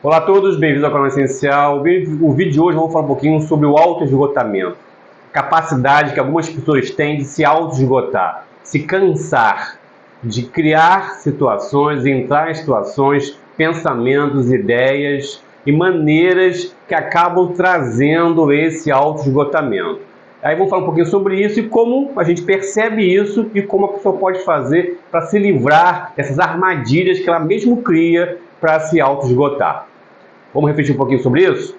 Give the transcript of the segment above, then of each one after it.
Olá a todos, bem-vindos ao canal Essencial. O vídeo de hoje eu vou falar um pouquinho sobre o auto-esgotamento. Capacidade que algumas pessoas têm de se auto-esgotar, se cansar, de criar situações, entrar em situações, pensamentos, ideias e maneiras que acabam trazendo esse auto-esgotamento. Aí vamos falar um pouquinho sobre isso e como a gente percebe isso e como a pessoa pode fazer para se livrar dessas armadilhas que ela mesmo cria para se auto-esgotar. Vamos refletir um pouquinho sobre isso?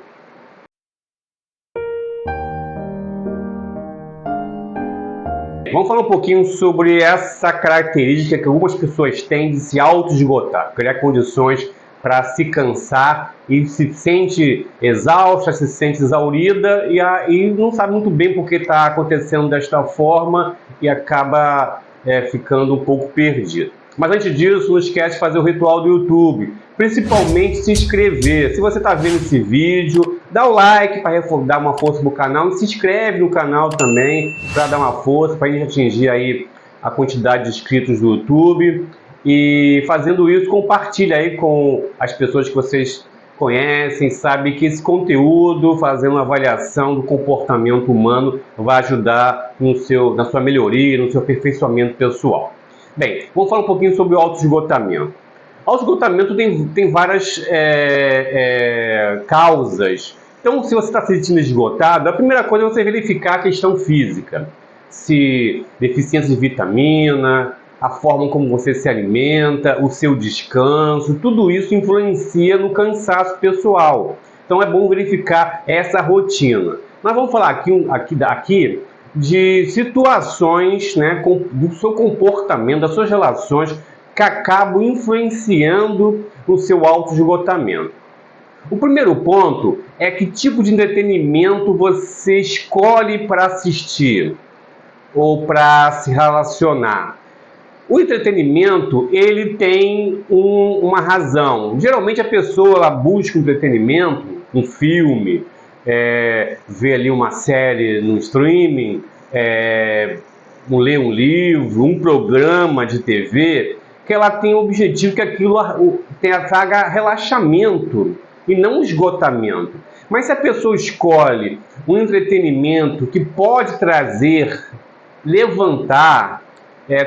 Vamos falar um pouquinho sobre essa característica que algumas pessoas têm de se auto-esgotar, criar condições para se cansar e se sente exausta, se sente exaurida e não sabe muito bem por que está acontecendo desta forma e acaba ficando um pouco perdido. Mas antes disso, não esquece de fazer o ritual do YouTube, principalmente se inscrever. Se você está vendo esse vídeo, dá o like para dar uma força no canal e se inscreve no canal também para dar uma força, para a gente atingir aí a quantidade de inscritos do YouTube. E fazendo isso, compartilha aí com as pessoas que vocês conhecem, sabe que esse conteúdo, fazendo uma avaliação do comportamento humano, vai ajudar na sua melhoria, no seu aperfeiçoamento pessoal. Bem, vamos falar um pouquinho sobre o auto-esgotamento. O auto-esgotamento tem várias causas. Então, se você está se sentindo esgotado, a primeira coisa é você verificar a questão física. Se deficiência de vitamina, a forma como você se alimenta, o seu descanso, tudo isso influencia no cansaço pessoal. Então, é bom verificar essa rotina. Nós vamos falar aqui de situações, né, do seu comportamento, das suas relações que acabam influenciando no seu auto-esgotamento. O primeiro ponto é que tipo de entretenimento você escolhe para assistir ou para se relacionar. O entretenimento, ele tem uma razão. Geralmente a pessoa ela busca um entretenimento, um filme, ver ali uma série no streaming, ler um livro, um programa de TV, que ela tem o objetivo que aquilo traga relaxamento e não esgotamento. Mas se a pessoa escolhe um entretenimento que pode levantar,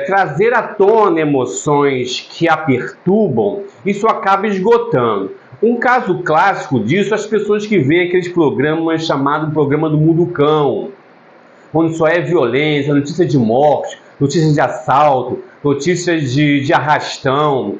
trazer à tona emoções que a perturbam, isso acaba esgotando. Um caso clássico disso, as pessoas que veem aqueles programas chamados Programa do Munducão, onde só é violência, notícia de morte, notícias de assalto, notícias de arrastão,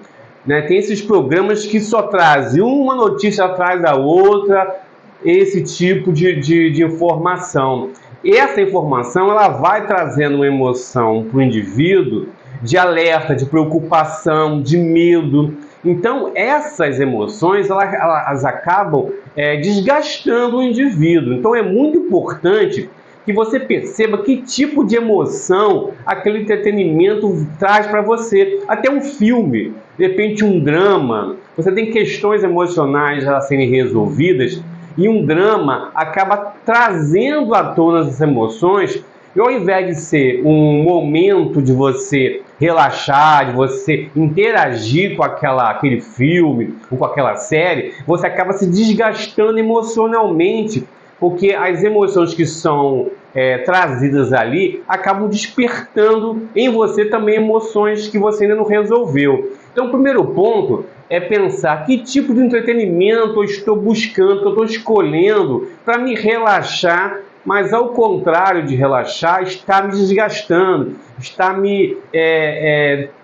né? Tem esses programas que só trazem uma notícia atrás da outra, esse tipo de informação. E essa informação ela vai trazendo uma emoção para o indivíduo de alerta, de preocupação, de medo. Então, essas emoções elas acabam desgastando o indivíduo. Então, é muito importante que você perceba que tipo de emoção aquele entretenimento traz para você. Até um filme, de repente um drama, você tem questões emocionais a serem resolvidas e um drama acaba trazendo à tona as emoções e ao invés de ser um momento de você relaxar, de você interagir com aquele filme ou com aquela série, você acaba se desgastando emocionalmente, porque as emoções que são trazidas ali acabam despertando em você também emoções que você ainda não resolveu. Então, o primeiro ponto é pensar que tipo de entretenimento eu estou buscando, que eu estou escolhendo para me relaxar, mas ao contrário de relaxar, está me desgastando, está me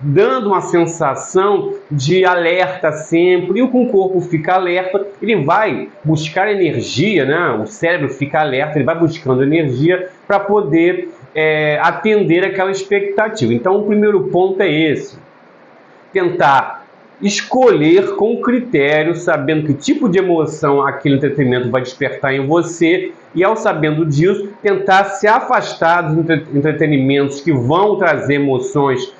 dando uma sensação de alerta sempre, e o corpo fica alerta, ele vai buscar energia, né? O cérebro fica alerta, ele vai buscando energia para poder atender aquela expectativa. Então o primeiro ponto é esse, tentar escolher com critério, sabendo que tipo de emoção aquele entretenimento vai despertar em você e, ao sabendo disso, tentar se afastar dos entretenimentos que vão trazer emoções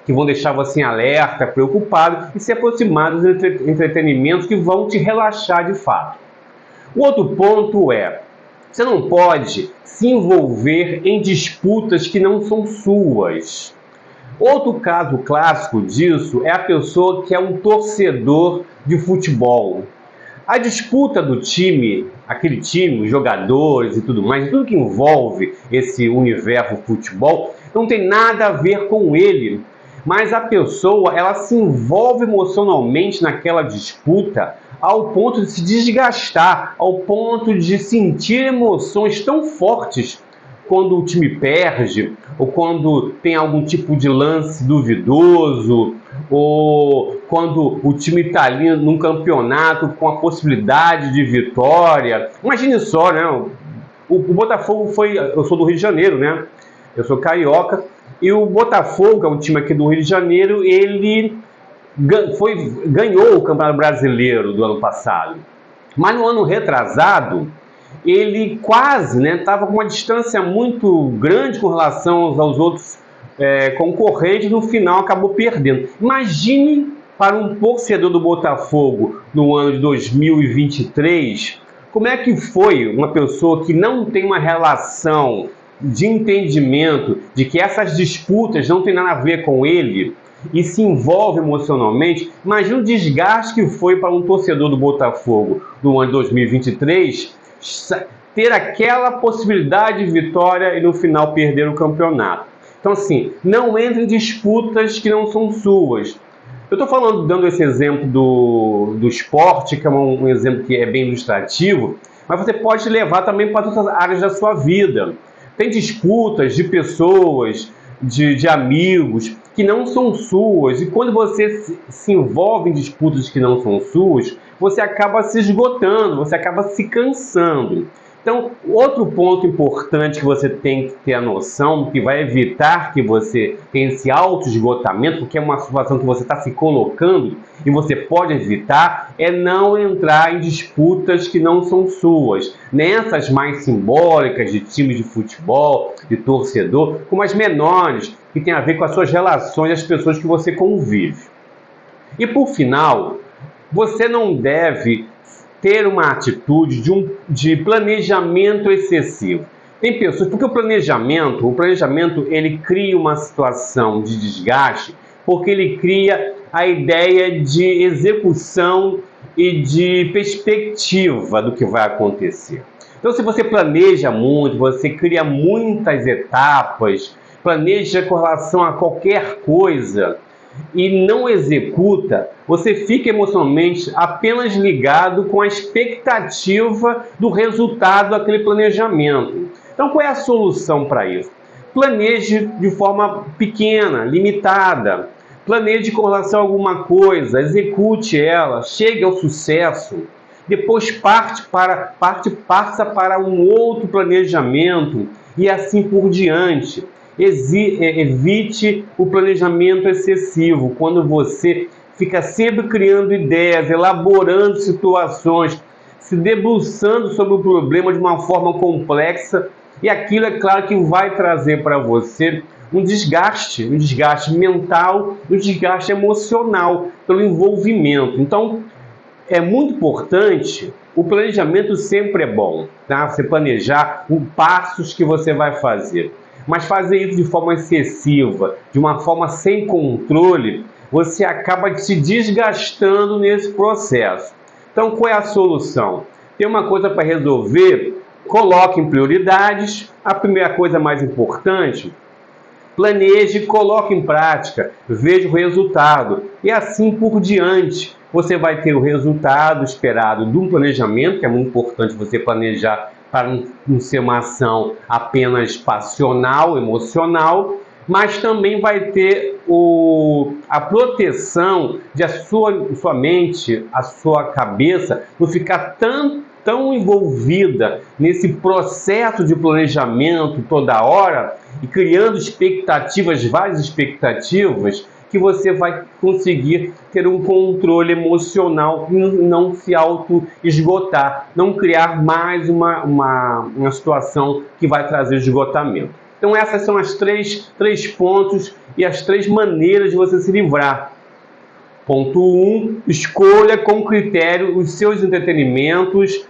que vão deixar você alerta, preocupado, e se aproximar dos entretenimentos que vão te relaxar de fato. O outro ponto é: você não pode se envolver em disputas que não são suas. Outro caso clássico disso é a pessoa que é um torcedor de futebol. A disputa do time, aquele time, os jogadores e tudo mais, tudo que envolve esse universo futebol, não tem nada a ver com ele. Mas a pessoa, ela se envolve emocionalmente naquela disputa ao ponto de se desgastar, ao ponto de sentir emoções tão fortes quando o time perde, ou quando tem algum tipo de lance duvidoso, ou quando o time está ali num campeonato com a possibilidade de vitória. Imagine só, né? O Botafogo foi... Eu sou do Rio de Janeiro, né? Eu sou carioca. E o Botafogo, que é um time aqui do Rio de Janeiro, ele ganhou o Campeonato Brasileiro do ano passado. Mas no ano retrasado, ele quase estava com uma distância muito grande com relação aos outros concorrentes, no final acabou perdendo. Imagine para um torcedor do Botafogo no ano de 2023, como é que foi uma pessoa que não tem uma relação de entendimento de que essas disputas não tem nada a ver com ele e se envolve emocionalmente. Imagina o desgaste que foi para um torcedor do Botafogo no ano de 2023 ter aquela possibilidade de vitória e no final perder o campeonato. Então, assim, não entre em disputas que não são suas. Eu estou falando, dando esse exemplo do esporte, que é um exemplo que é bem ilustrativo, mas você pode levar também para outras áreas da sua vida. Tem disputas de pessoas, de amigos, que não são suas, e quando você se envolve em disputas que não são suas, você acaba se esgotando, você acaba se cansando. Então, outro ponto importante que você tem que ter a noção, que vai evitar que você tenha esse auto-esgotamento, porque é uma situação que você está se colocando e você pode evitar, é não entrar em disputas que não são suas. Nessas mais simbólicas de time de futebol, de torcedor, como as menores, que tem a ver com as suas relações, as pessoas que você convive. E por final, você não deve ter uma atitude de planejamento excessivo. Tem pessoas, porque o planejamento ele cria uma situação de desgaste, porque ele cria a ideia de execução e de perspectiva do que vai acontecer. Então, se você planeja muito, você cria muitas etapas, planeja com relação a qualquer coisa, e não executa, você fica emocionalmente apenas ligado com a expectativa do resultado daquele planejamento. Então, qual é a solução para isso? Planeje de forma pequena, limitada. Planeje com relação a alguma coisa, execute ela, chegue ao sucesso. Depois passa para um outro planejamento e assim por diante. Evite o planejamento excessivo, quando você fica sempre criando ideias, elaborando situações, se debruçando sobre o problema de uma forma complexa, e aquilo é claro que vai trazer para você um desgaste mental, um desgaste emocional pelo envolvimento. Então, é muito importante, o planejamento sempre é bom, tá? Você planejar os passos que você vai fazer. Mas fazer isso de forma excessiva, de uma forma sem controle, você acaba se desgastando nesse processo. Então, qual é a solução? Tem uma coisa para resolver, coloque em prioridades. A primeira coisa mais importante, planeje, coloque em prática, veja o resultado e assim por diante. Você vai ter o resultado esperado de um planejamento, que é muito importante você planejar para não ser uma ação apenas passional, emocional, mas também vai ter a proteção de a sua mente, a sua cabeça não ficar tão envolvida nesse processo de planejamento toda hora e criando expectativas, várias expectativas, que você vai conseguir ter um controle emocional e não se auto-esgotar, não criar mais uma situação que vai trazer esgotamento. Então essas são as três pontos e as 3 maneiras de você se livrar. Ponto 1, escolha com critério os seus entretenimentos,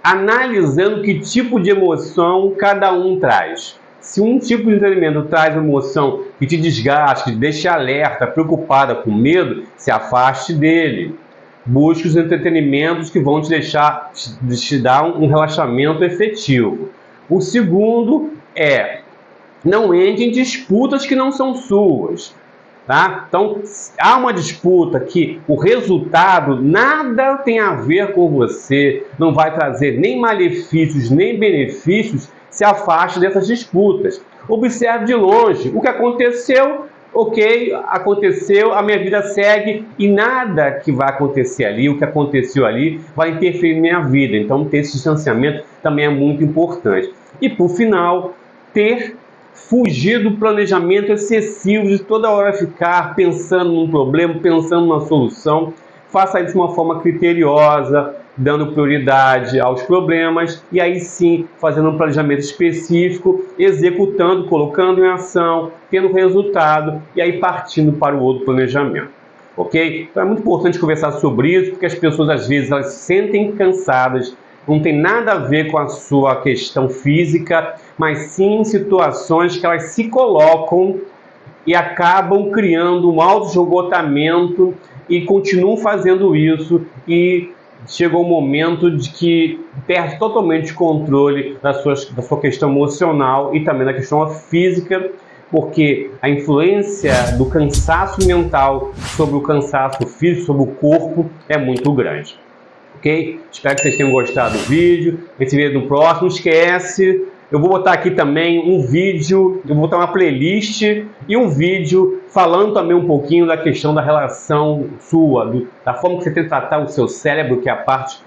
analisando que tipo de emoção cada um traz. Se um tipo de entretenimento traz emoção que te desgaste, que te deixa alerta, preocupada, com medo, se afaste dele. busque os entretenimentos que vão te dar um relaxamento efetivo. O segundo é, não entre em disputas que não são suas. Tá? Então, há uma disputa que o resultado nada tem a ver com você, não vai trazer nem malefícios nem benefícios, se afaste dessas disputas. Observe de longe o que aconteceu, ok, aconteceu, a minha vida segue e nada que vai acontecer ali, o que aconteceu ali, vai interferir na minha vida. Então, ter esse distanciamento também é muito importante. E, por final, fugir do planejamento excessivo de toda hora ficar pensando num problema, pensando numa solução. Faça isso de uma forma criteriosa, dando prioridade aos problemas e aí sim fazendo um planejamento específico, executando, colocando em ação, tendo resultado e aí partindo para o outro planejamento. Ok? Então é muito importante conversar sobre isso, porque as pessoas às vezes elas se sentem cansadas, não tem nada a ver com a sua questão física, mas sim situações que elas se colocam e acabam criando um auto-esgotamento e continuam fazendo isso e chega um momento de que perde totalmente o controle da sua questão emocional e também da questão física, porque a influência do cansaço mental sobre o cansaço físico, sobre o corpo, é muito grande. Ok? Espero que vocês tenham gostado do vídeo. A gente se vê no próximo. Não esquece, eu vou botar aqui também um vídeo, eu vou botar uma playlist e um vídeo falando também um pouquinho da questão da relação sua, da forma que você tem que tratar o seu cérebro, que é a parte,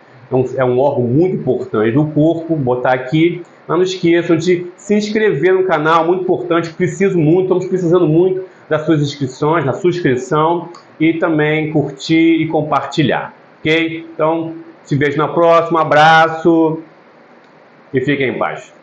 é um órgão muito importante do corpo. Vou botar aqui. Mas não esqueçam de se inscrever no canal, muito importante, estamos precisando muito das suas inscrições, da sua inscrição e também curtir e compartilhar. Ok? Então, te vejo na próxima, abraço e fiquem em paz.